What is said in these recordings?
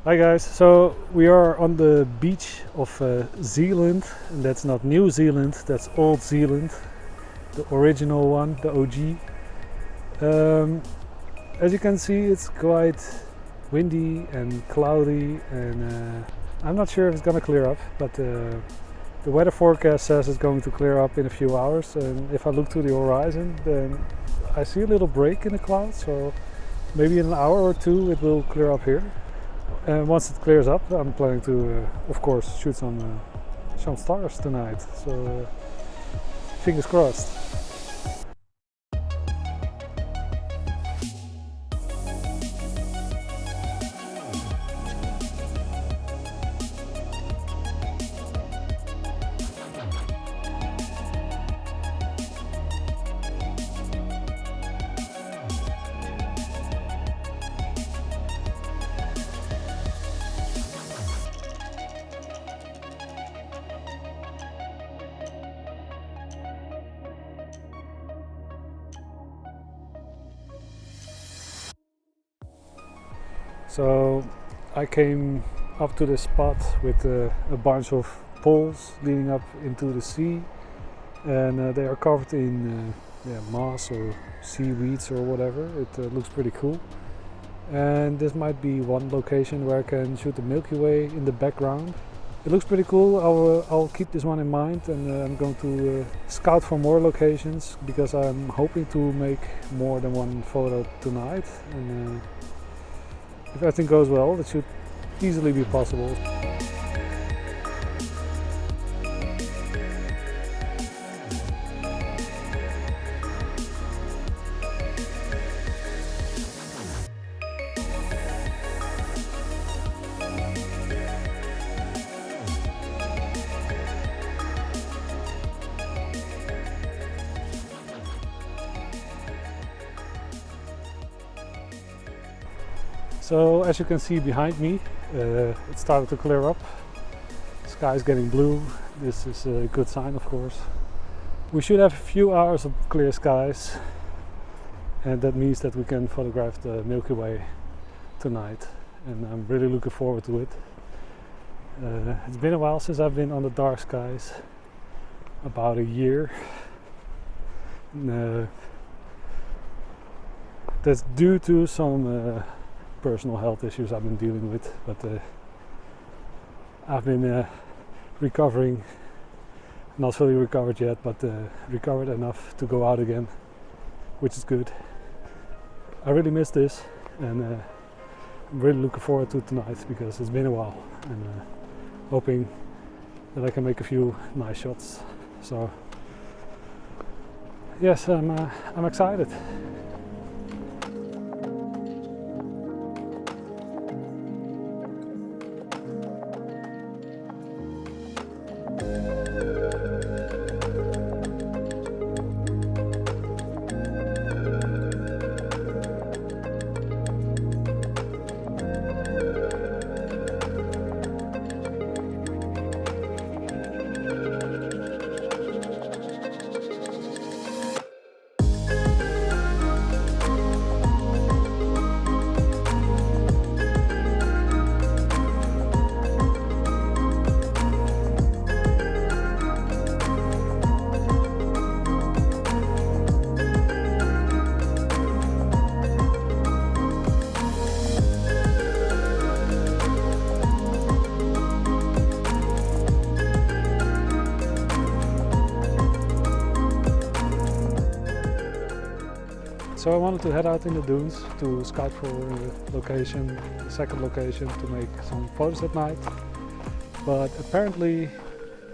Hi guys, so we are on the beach of Zeeland, and that's not New Zealand, that's Old Zealand, the original one, the OG. As you can see, it's quite windy and cloudy, and I'm not sure if it's gonna clear up, but the weather forecast says it's going to clear up in a few hours, and if I look to the horizon, then I see a little break in the clouds, so maybe in an hour or two it will clear up here. And once it clears up, I'm planning to, of course, shoot some stars tonight. So fingers crossed. So I came up to this spot with a bunch of poles leading up into the sea, and they are covered in moss or seaweeds or whatever. It looks pretty cool. And this might be one location where I can shoot the Milky Way in the background. It looks pretty cool. I'll keep this one in mind, and I'm going to scout for more locations because I'm hoping to make more than one photo tonight. And if everything goes well, it should easily be possible. So as you can see behind me, it started to clear up. The sky is getting blue. This is a good sign, of course. We should have a few hours of clear skies, and that means that we can photograph the Milky Way tonight, and I'm really looking forward to it. It's been a while since I've been on the dark skies, about a year. And, that's due to some personal health issues I've been dealing with, but I've been recovering, not fully recovered yet, but recovered enough to go out again, which is good. I really miss this, and I'm really looking forward to tonight because it's been a while, and hoping that I can make a few nice shots. So yes, I'm excited. So I wanted to head out in the dunes to scout for a location, a second location, to make some photos at night. But apparently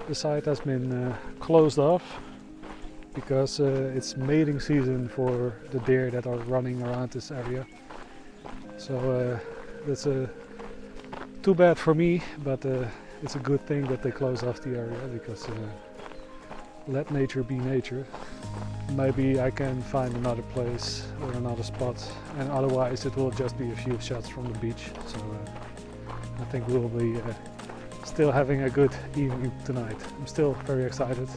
the site has been closed off because it's mating season for the deer that are running around this area. So that's too bad for me, but it's a good thing that they closed off the area because let nature be nature. Maybe I can find another place or another spot, and otherwise it will just be a few shots from the beach. So I think we'll be still having a good evening tonight. I'm still very excited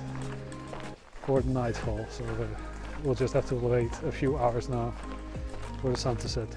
for the nightfall, so we'll just have to wait a few hours now for the sun to set.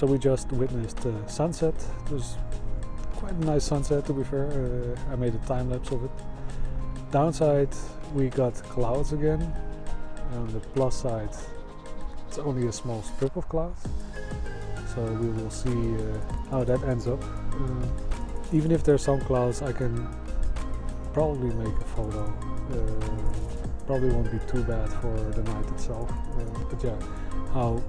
So we just witnessed sunset. It was quite a nice sunset, to be fair. I made a time lapse of it. Downside, we got clouds again. On the plus side, it's only a small strip of clouds. So we will see how that ends up. Even if there's some clouds, I can probably make a photo. Probably won't be too bad for the night itself. But yeah, how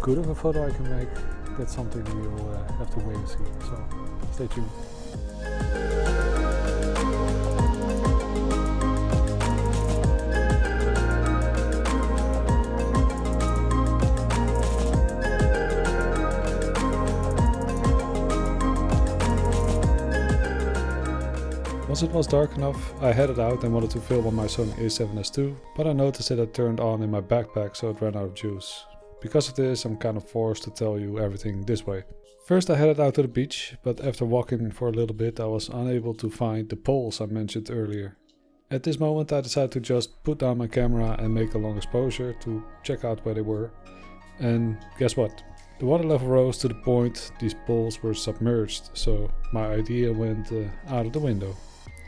good of a photo I can make, that's something we'll have to wait and see. So stay tuned. Once it was dark enough, I headed out and wanted to film on my Sony a7S II, but I noticed it had turned on in my backpack, so it ran out of juice. Because of this, I'm kind of forced to tell you everything this way. First I headed out to the beach, but after walking for a little bit I was unable to find the poles I mentioned earlier. At this moment I decided to just put down my camera and make a long exposure to check out where they were. And guess what? The water level rose to the point these poles were submerged, so my idea went out of the window.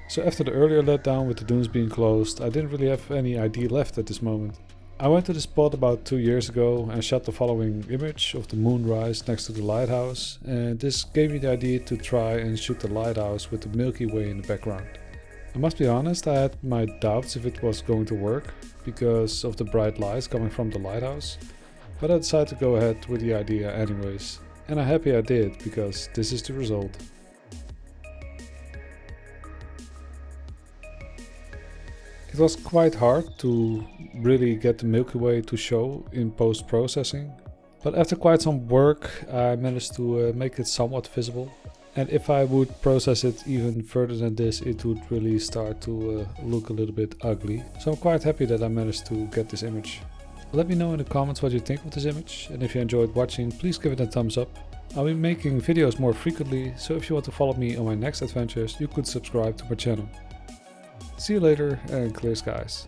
So after the earlier letdown with the dunes being closed, I didn't really have any idea left at this moment. I went to the spot about 2 years ago and shot the following image of the moonrise next to the lighthouse, and this gave me the idea to try and shoot the lighthouse with the Milky Way in the background. I must be honest, I had my doubts if it was going to work because of the bright lights coming from the lighthouse, but I decided to go ahead with the idea anyways, and I'm happy I did because this is the result. It was quite hard to really get the Milky Way to show in post-processing, but after quite some work I managed to make it somewhat visible. And if I would process it even further than this, it would really start to look a little bit ugly. So I'm quite happy that I managed to get this image. Let me know in the comments what you think of this image, and if you enjoyed watching, please give it a thumbs up. I'll be making videos more frequently, so if you want to follow me on my next adventures, you could subscribe to my channel. See you later and clear skies.